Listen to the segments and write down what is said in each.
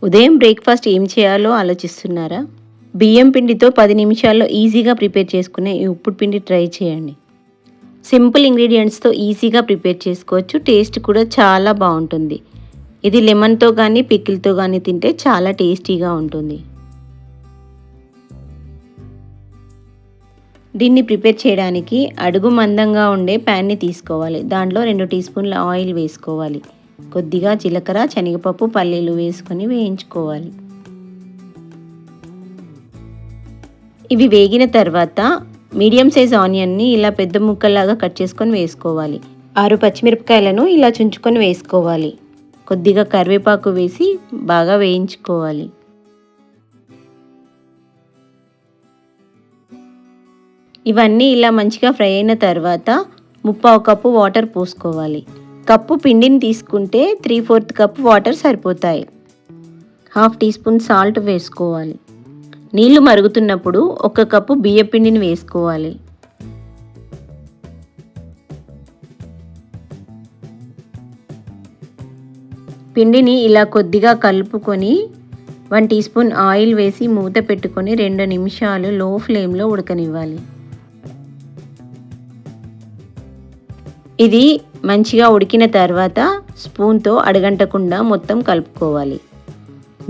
ఉదయం బ్రేక్ఫాస్ట్ ఏం చేయాలో ఆలోచిస్తున్నారా? బియ్యం పిండితో 10 నిమిషాల్లో ఈజీగా ప్రిపేర్ చేసుకునే ఈ ఉప్పుడు పిండి ట్రై చేయండి. సింపుల్ ఇంగ్రీడియంట్స్తో ఈజీగా ప్రిపేర్ చేసుకోవచ్చు. టేస్ట్ కూడా చాలా బాగుంటుంది. ఇది లెమన్తో కానీ పికిల్తో కానీ తింటే చాలా టేస్టీగా ఉంటుంది. దీన్ని ప్రిపేర్ చేయడానికి అడుగు మందంగా ఉండే ప్యాన్ని తీసుకోవాలి. దాంట్లో 2 టీ స్పూన్ల ఆయిల్ వేసుకోవాలి. కొద్దిగా జీలకర్ర, శనగపప్పు, పల్లీలు వేసుకొని వేయించుకోవాలి. ఇవి వేగిన తర్వాత మీడియం సైజ్ ఆనియన్ని ఇలా పెద్ద ముక్కల్లాగా కట్ చేసుకొని వేసుకోవాలి. 6 పచ్చిమిరపకాయలను ఇలా చుంచుకొని వేసుకోవాలి. కొద్దిగా కరివేపాకు వేసి బాగా వేయించుకోవాలి. ఇవన్నీ ఇలా మంచిగా ఫ్రై అయిన తర్వాత 3/4 కప్పు వాటర్ పోసుకోవాలి. కప్పు పిండిని తీసుకుంటే 3/4 కప్పు వాటర్ సరిపోతాయి. 1/2 టీ స్పూన్ సాల్ట్ వేసుకోవాలి. నీళ్లు మరుగుతున్నప్పుడు 1 కప్పు బియ్య పిండిని వేసుకోవాలి. పిండిని ఇలా కొద్దిగా కలుపుకొని 1 టీ స్పూన్ ఆయిల్ వేసి మూత పెట్టుకొని 2 నిమిషాలు లో ఫ్లేమ్లో ఉడకనివ్వాలి. ఇది మంచిగా ఉడికిన తర్వాత స్పూన్తో అడగంటకుండా మొత్తం కలుపుకోవాలి.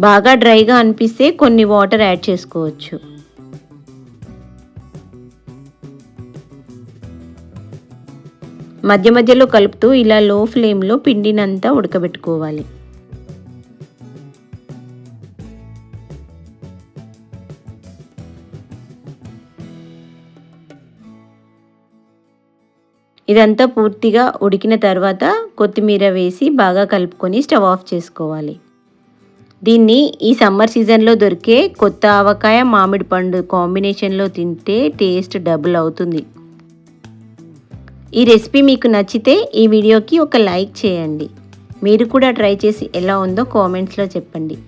బాగా డ్రైగా అనిపిస్తే కొన్ని వాటర్ యాడ్ చేసుకోవచ్చు. మధ్య మధ్యలో కలుపుతూ ఇలా లో ఫ్లేమ్లో పిండినంతా ఉడకబెట్టుకోవాలి. ఇదంతా పూర్తిగా ఉడికిన తర్వాత కొత్తిమీర వేసి బాగా కలుపుకొని స్టవ్ ఆఫ్ చేసుకోవాలి. దీన్ని ఈ సమ్మర్ సీజన్లో దొరికే కొత్త ఆవకాయ, మామిడి పండు కాంబినేషన్లో తింటే టేస్ట్ డబుల్ అవుతుంది. ఈ రెసిపీ మీకు నచ్చితే ఈ వీడియోకి ఒక లైక్ చేయండి. మీరు కూడా ట్రై చేసి ఎలా ఉందో కామెంట్స్లో చెప్పండి.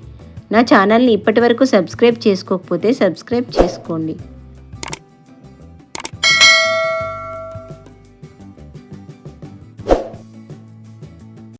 నా ఛానల్ని ఇప్పటివరకు సబ్స్క్రైబ్ చేసుకోకపోతే సబ్స్క్రైబ్ చేసుకోండి.